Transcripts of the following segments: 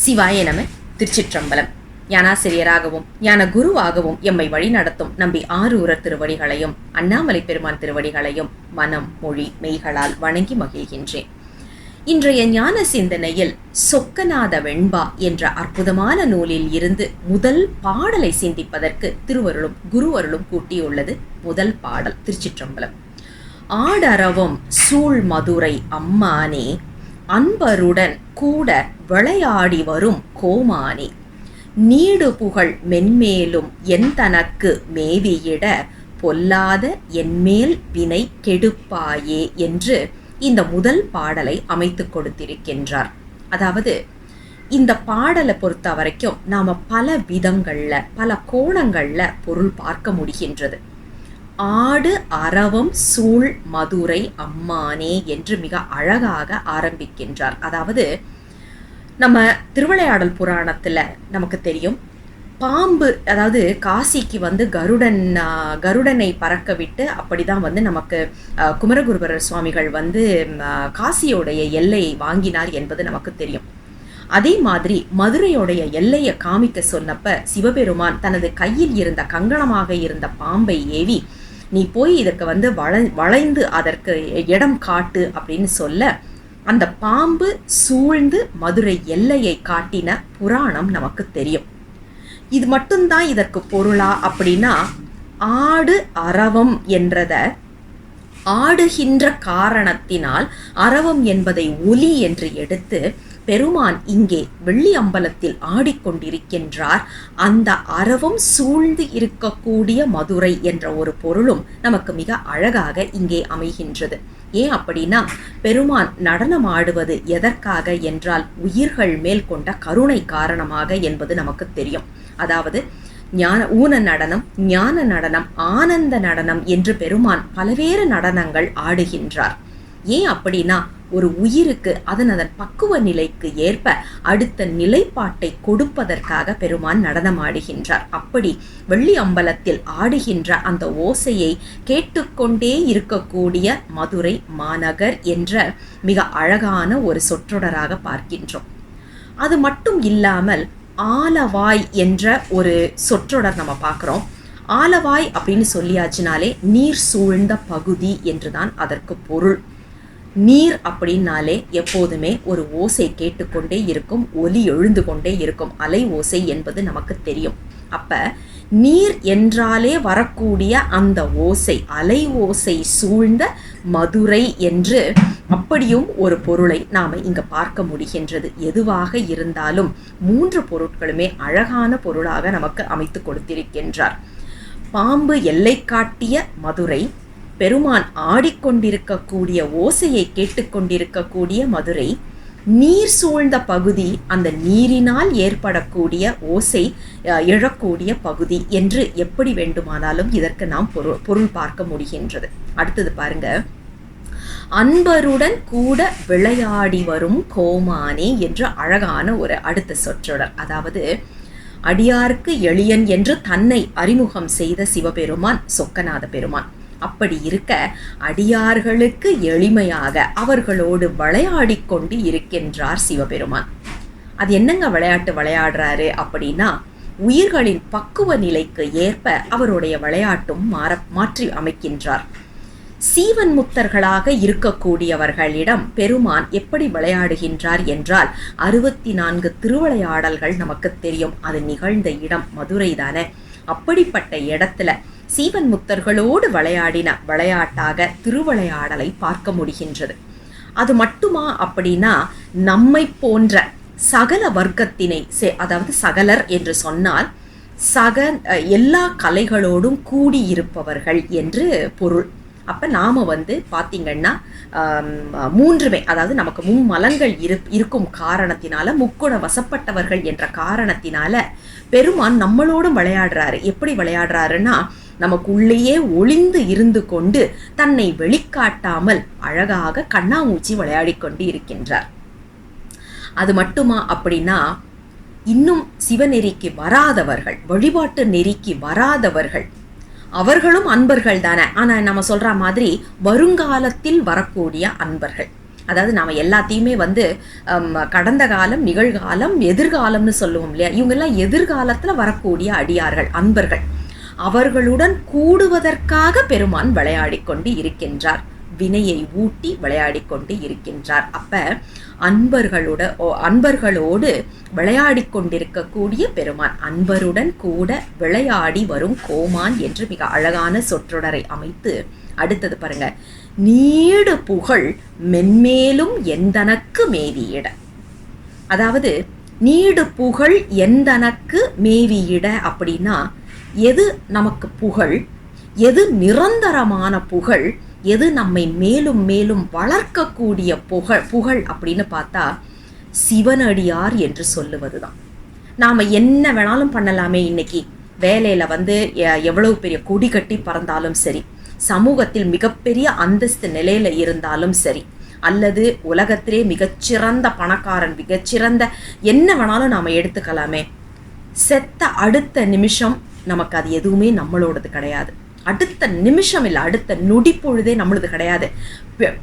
சிவாய நம. திருச்சிற்றம்பலம். ஞானாசிரியராகவும் ஞான குருவாகவும் எம்மை வழிநடத்தும் நம்பி ஆரூரர் திருவடிகளையும் அண்ணாமலை பெருமான் திருவடிகளையும் மனம் மொழி மெய்களால் வணங்கி மகிழ்கின்றேன். இன்றைய ஞான சிந்தனையில் சொக்கநாத வெண்பா என்ற அற்புதமான நூலில் இருந்து முதல் பாடலை சிந்திப்பதற்கு திருவருளும் குருவருளும் கூட்டியுள்ளது. முதல் பாடல் திருச்சிற்றம்பலம். ஆடரவும் சூழ் மதுரை அம்மானே, அன்பருடன் கூட விளையாடி வரும் கோமானே, நீடு புகழ் மென்மேலும் என் தனக்கு மேவியிட பொல்லாத என்மேல் வினை கெடுப்பாயே என்று இந்த முதல் பாடலை அமைத்து கொடுத்திருக்கின்றார். அதாவது இந்த பாடலை பொறுத்த வரைக்கும் நாம பல விதங்கள்ல பல கோணங்கள்ல பொருள் பார்க்க முடிகின்றது. ஆடு அரவம் சூழ் மதுரை அம்மானே என்று மிக அழகாக ஆரம்பிக்கின்றார். அதாவது நம்ம திருவிளையாடல் புராணத்துல நமக்கு தெரியும், பாம்பு, அதாவது காசிக்கு வந்து கருடனை பறக்க விட்டு அப்படிதான் வந்து நமக்கு குமரகுருபரர் சுவாமிகள் வந்து காசியோடைய எல்லையை வாங்கினார் என்பது நமக்கு தெரியும். அதே மாதிரி மதுரையோடைய எல்லையை காமிக்க சொன்னப்ப சிவபெருமான் தனது கையில் இருந்த கங்கணமாக இருந்த பாம்பை ஏவி, நீ போய் இதற்கு வந்து வளைந்து அதற்கு இடம் காட்டு அப்படின்னு சொல்ல, அந்த பாம்பு சூழ்ந்து மதுரை எல்லையை காட்டின புராணம் நமக்கு தெரியும். இது மட்டும்தான் இதற்கு பொருளா அப்படின்னா, ஆடு அரவம் என்றத ஆடுகின்ற காரணத்தினால் அரவம் என்பதை ஒலி என்று எடுத்து பெருமான் இங்கே வெள்ளி அம்பலத்தில் ஆடிக்கொண்டிருக்கின்றார். அந்த அரவம் சூழ்ந்து இருக்கக்கூடிய மதுரை என்ற ஒரு பொருளும் நமக்கு மிக அழகாக இங்கே அமைகின்றது. ஏன் அப்படின்னா, பெருமான் நடனம் ஆடுவது எதற்காக என்றால் உயிர்கள் மேல் கொண்ட கருணை காரணமாக என்பது நமக்கு தெரியும். அதாவது ஊன நடனம், ஞான நடனம், ஆனந்த நடனம் என்று பெருமான் பல்வேறு நடனங்கள் ஆடுகின்றார். ஏன் அப்படின்னா, ஒரு உயிருக்கு அதன் பக்குவ நிலைக்கு ஏற்ப அடுத்த நிலைப்பாட்டை கொடுப்பதற்காக பெருமான் நடனமாடுகின்றார். அப்படி வெள்ளி அம்பலத்தில் ஆடுகின்ற அந்த ஓசையை கேட்டுக்கொண்டே இருக்கக்கூடிய மதுரை மாநகர் என்ற மிக அழகான ஒரு சொற்றொடராக பார்க்கின்றோம். அது மட்டும் இல்லாமல் ஆலவாய் என்ற ஒரு சொற்றொடர் நம்ம பார்க்குறோம். ஆலவாய் அப்படின்னு சொல்லியாச்சுனாலே நீர் சூழ்ந்த பகுதி என்றுதான் அதற்கு பொருள். நீர் அப்படின்னாலே எப்போதுமே ஒரு ஓசை கேட்டுக்கொண்டே இருக்கும், ஒலி எழுந்து கொண்டே இருக்கும், அலை ஓசை என்பது நமக்கு தெரியும். அப்ப நீர் என்றாலே வரக்கூடிய அந்த ஓசை, அலை ஓசை சூழ்ந்த மதுரை என்று அப்படியும் ஒரு பொருளை நாம இங்க பார்க்க முடிகின்றது. எதுவாக இருந்தாலும் மூன்று பொருட்களுமே அழகான பொருளாக நமக்கு அமைத்து கொடுத்திருக்கின்றார். பாம்பு எல்லை காட்டிய மதுரை, பெருமான் ஆடிக்கொண்டிருக்கக்கூடிய ஓசையை கேட்டுக்கொண்டிருக்கக்கூடிய மதுரை, நீர் சூழ்ந்த பகுதி, அந்த நீரினால் ஏற்படக்கூடிய ஓசை எழக்கூடிய பகுதி என்று எப்படி வேண்டுமானாலும் இதற்கு நாம் பொருள் பார்க்க முடிகின்றது. அடுத்தது பாருங்க, அன்பருடன் கூட விளையாடி வரும் கோமானே என்று அழகான ஒரு அடுத்த சொற்றொடர். அதாவது அடியாருக்கு எளியன் என்று தன்னை அறிமுகம் செய்த சிவபெருமான் சொக்கநாத பெருமான். அப்படி இருக்க அடியார்களுக்கு எளிமையாக அவர்களோடு விளையாடி கொண்டு இருக்கின்றார் சிவபெருமான். அது என்னங்க விளையாட்டு விளையாடுறாரு அப்படின்னா, உயிர்களின் பக்குவ நிலைக்கு ஏற்ப அவருடைய விளையாட்டும் மாற்றி அமைக்கின்றார். சீவன் முத்தர்களாக இருக்கக்கூடியவர்களிடம் பெருமான் எப்படி விளையாடுகின்றார் என்றால், 64 திருவிளையாடல்கள் நமக்கு தெரியும். அது நிகழ்ந்த இடம் மதுரை தானே. அப்படிப்பட்ட இடத்துல சீவன் முத்தர்களோடு விளையாடின விளையாட்டாக திருவிளையாடலை பார்க்க முடிகின்றது. அது மட்டுமா அப்படின்னா, நம்மை போன்ற சகல வர்க்கத்தினை, அதாவது சகலர் என்று சொன்னால் எல்லா கலைகளோடும் கூடியிருப்பவர்கள் என்று பொருள். அப்ப நாம வந்து பாத்தீங்கன்னா மூன்றுமே, அதாவது நமக்கு மும்மலங்கள் இருக்கும் காரணத்தினால, முக்குண வசப்பட்டவர்கள் என்ற காரணத்தினால பெருமான் நம்மளோடும் விளையாடுறாரு. எப்படி விளையாடுறாருன்னா, நமக்குள்ளேயே ஒளிந்து இருந்து கொண்டு தன்னை வெளிக்காட்டாமல் அழகாக கண்ணாமூச்சி விளையாடி கொண்டு இருக்கின்றார். அது மட்டுமா அப்படின்னா, இன்னும் சிவநெறிக்கு வராதவர்கள், வழிபாட்டு நெறிக்கு வராதவர்கள், அவர்களும் அன்பர்கள் தானே. ஆனா நம்ம சொல்ற மாதிரி வருங்காலத்தில் வரக்கூடிய அன்பர்கள், அதாவது நாம் எல்லாத்தையுமே கடந்த காலம், நிகழ்காலம், எதிர்காலம்னு சொல்லுவோம் இல்லையா? இவங்கெல்லாம் எதிர்காலத்தில் வரக்கூடிய அடியார்கள், அன்பர்கள். அவர்களுடன் கூடுவதற்காக பெருமான் விளையாடி கொண்டு இருக்கின்றார், வினையை ஊட்டி விளையாடி கொண்டு இருக்கின்றார். அப்ப அன்பர்களோடு விளையாடி கொண்டிருக்கக்கூடிய பெருமான், அன்பருடன் கூட விளையாடி வரும் கோமான் என்று மிக அழகான சொற்றொடரை அமைத்து அடுத்தது பாருங்க, நீடு புகழ் மென்மேலும் எந்தனக்கு மேவியிட. அதாவது நீடு புகழ் எந்தனக்கு மேவியிட அப்படின்னா எது நமக்கு புகழ், எது நிரந்தரமான புகழ், எது நம்மை மேலும் மேலும் வளர்க்கக்கூடிய புகழ் அப்படின்னு பார்த்தா சிவனடியார் என்று சொல்லுவதுதான். நாம் என்ன வேணாலும் பண்ணலாமே. இன்னைக்கு வேலையில் எவ்வளவு பெரிய கொடி கட்டி பறந்தாலும் சரி, சமூகத்தில் மிகப்பெரிய அந்தஸ்து நிலையில இருந்தாலும் சரி, அல்லது உலகத்திலே மிகச்சிறந்த பணக்காரன், மிகச்சிறந்த என்ன வேணாலும் நாம் எடுத்துக்கலாமே, செத்த அடுத்த நிமிஷம் நமக்கு அது எதுவுமே நம்மளோடது கிடையாது. அடுத்த நிமிஷம் இல்லை, அடுத்த நொடி பொழுதே நம்மளது கிடையாது.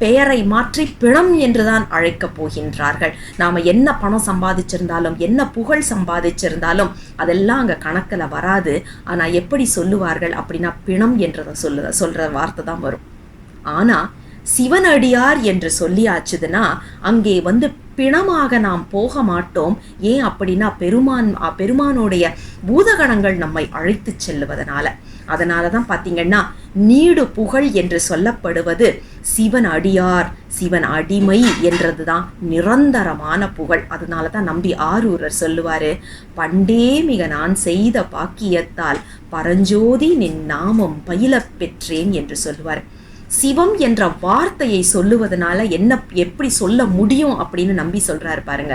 பெயரை மாற்றி பிணம் என்றுதான் அழைக்கப் போகின்றார்கள். நாம் என்ன பணம் சம்பாதிச்சிருந்தாலும், என்ன புகழ் சம்பாதிச்சிருந்தாலும் அதெல்லாம் அங்கே கணக்கில் வராது. ஆனால் எப்படி சொல்லுவார்கள் அப்படின்னா, பிணம் என்றதை சொல்கிற வார்த்தை தான் வரும். ஆனால் சிவனடியார் என்று சொல்லியாச்சுதுன்னா அங்கே பிணமாக நாம் போக மாட்டோம். ஏன் அப்படின்னா பெருமானுடைய பூதகணங்கள் நம்மை அழைத்து செல்லுவதனால. அதனால தான் பார்த்தீங்கன்னா நீடு புகழ் என்று சொல்லப்படுவது சிவன் அடியார், சிவன் அடிமை என்றது தான் நிரந்தரமான புகழ். அதனால தான் நம்பி ஆரூரர் சொல்லுவாரு, பண்டே மிக நான் செய்த பாக்கியத்தால் பரஞ்சோதி நின் நாமம் பயிலப் பெற்றேன் என்று சொல்லுவார். சிவம் என்ற வார்த்தையை சொல்லுவதனால எப்படி சொல்ல முடியும் அப்படின்னு நம்பி சொல்றாரு பாருங்க.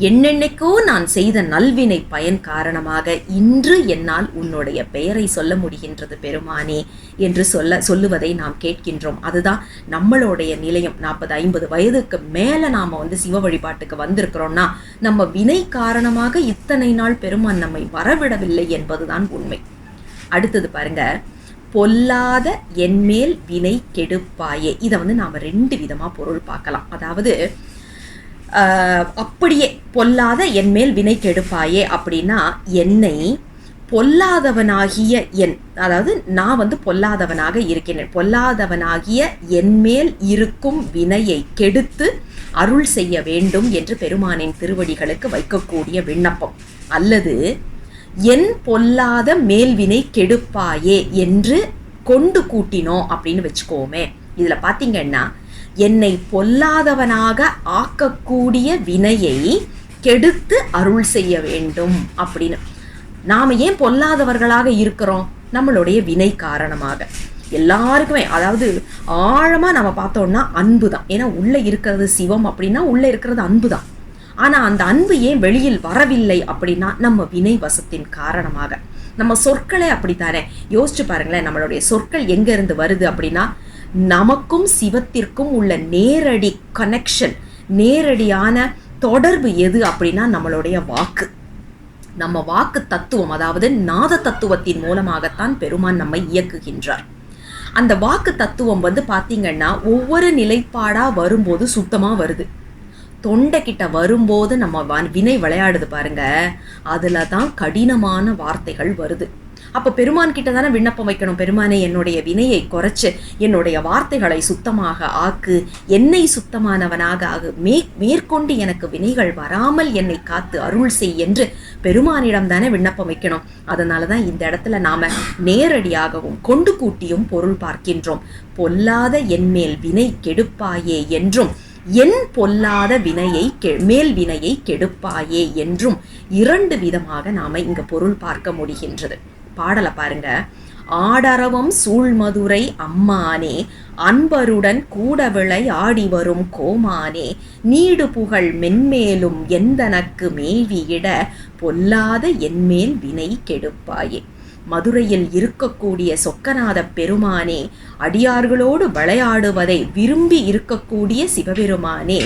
என்னென்னைக்கோ நான் செய்த நல்வினை பயன் காரணமாக இன்று என்னால் உன்னுடைய பெயரை சொல்ல முடிகின்றது பெருமானே என்று சொல்லுவதை நாம் கேட்கின்றோம். அதுதான் நம்மளுடைய நிலையம். 40-50 வயதுக்கு மேல நாம சிவ வழிபாட்டுக்கு வந்திருக்கிறோம்னா நம்ம வினை காரணமாக இத்தனை நாள் பெருமான் நம்மை வரவிடவில்லை என்பதுதான் உண்மை. அடுத்தது பாருங்க, பொல்லாத என்மேல் வினை கெடுப்பாயே. இதை நாம் 2 விதமா பொருள் பார்க்கலாம். அதாவது அப்படியே பொல்லாத என்மேல் வினை கெடுப்பாயே அப்படின்னா, என்னை பொல்லாதவனாகிய அதாவது நான் பொல்லாதவனாக இருக்கிறேன், பொல்லாதவனாகிய என்மேல் இருக்கும் வினையை கெடுத்து அருள் செய்ய வேண்டும் என்று பெருமானின் திருவடிகளுக்கு வைக்கக்கூடிய விண்ணப்பம். அல்லது என் பொல்லாத மேல்வினை கெடுப்பாயே என்று கொண்டு கூட்டினோம் அப்படின்னு வச்சுக்கோமே. இதுல பாத்தீங்கன்னா என்னை பொல்லாதவனாக ஆக்கக்கூடிய வினையை கெடுத்து அருள் செய்ய வேண்டும் அப்படின்னு. நாம ஏன் பொல்லாதவர்களாக இருக்கிறோம்? நம்மளுடைய வினை காரணமாக. எல்லாருக்குமே அதாவது ஆழமா நம்ம பார்த்தோம்னா அன்பு தான். ஏன்னா உள்ள இருக்கிறது சிவம் அப்படின்னா உள்ள இருக்கிறது அன்பு தான். ஆனா அந்த அன்பு ஏன் வெளியில் வரவில்லை அப்படின்னா நம்ம வினை வசத்தின் காரணமாக. நம்ம சொற்களே அப்படித்தானே. யோசிச்சு பாருங்களேன், நம்மளுடைய சொற்கள் எங்க இருந்து வருது அப்படின்னா நமக்கும் சிவத்திற்கும் உள்ள நேரடி கனெக்ஷன், நேரடியான தொடர்பு எது அப்படின்னா நம்மளுடைய வாக்கு. நம்ம வாக்கு தத்துவம், அதாவது நாத தத்துவத்தின் மூலமாகத்தான் பெருமான் நம்மை இயக்குகின்றார். அந்த வாக்கு தத்துவம் பாத்தீங்கன்னா ஒவ்வொரு நிலைப்பாடா வரும்போது சுத்தமா வருது. தொண்டை கிட்ட வரும்போது நம்ம வினை விளையாடுது பாருங்க, அதுல தான் கடினமான வார்த்தைகள் வருது. அப்ப பெருமான் கிட்ட தானே விண்ணப்பம் வைக்கணும், பெருமானே என்னுடைய வினையை குறைச்சு என்னுடைய வார்த்தைகளை சுத்தமாக ஆக்கு, என்னை சுத்தமானவனாக ஆகு, மேற்கொண்டு எனக்கு வினைகள் வராமல் என்னை காத்து அருள் செய் என்று பெருமானிடம் தானே விண்ணப்பம் வைக்கணும். அதனாலதான் இந்த இடத்துல நாம நேரடியாகவும் கொண்டு கூட்டியும் பொருள் பார்க்கின்றோம். பொல்லாத என்மேல் வினை கெடுப்பாயே என்றும் என் பொல்லாத வினையை மேல் வினையை கெடுப்பாயே என்றும் 2 விதமாக நாம இங்க பொருள் பார்க்க முடிகின்றது. பாடலை பாருங்க. ஆடரவம் சூழ்மதுரை அம்மானே, அன்பருடன் கூடவிளை ஆடி வரும் கோமானே, நீடு புகழ் மென்மேலும் எந்தனக்கு மேவியிட பொல்லாத என்மேல் வினை கெடுப்பாயே. மதுரையில் இருக்கக்கூடிய சொக்கநாத பெருமானே, அடியார்களோடு விளையாடுவதை விரும்பி இருக்கக்கூடிய சிவபெருமானே,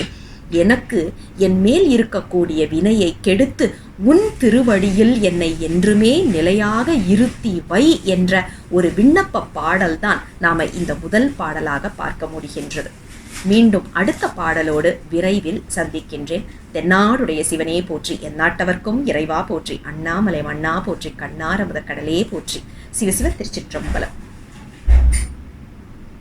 எனக்கு என் மேல் இருக்கக்கூடிய வினையை கெடுத்து உன் திருவடியில் என்னை என்றுமே நிலையாக இருத்தி வை என்ற ஒரு விண்ணப்ப பாடல் தான் நாம இந்த முதல் பாடலாக பார்க்க முடிகின்றது. மீண்டும் அடுத்த பாடலோடு விரைவில் சந்திக்கின்றேன். தென்னாடுடைய சிவனே போற்றி, எந்நாட்டவர்க்கும் இறைவா போற்றி, அண்ணாமலை மண்ணா போற்றி, கண்ணார முதற்கடலே போற்றி. சிவசிவ திருச்சிற்றம்பலம்.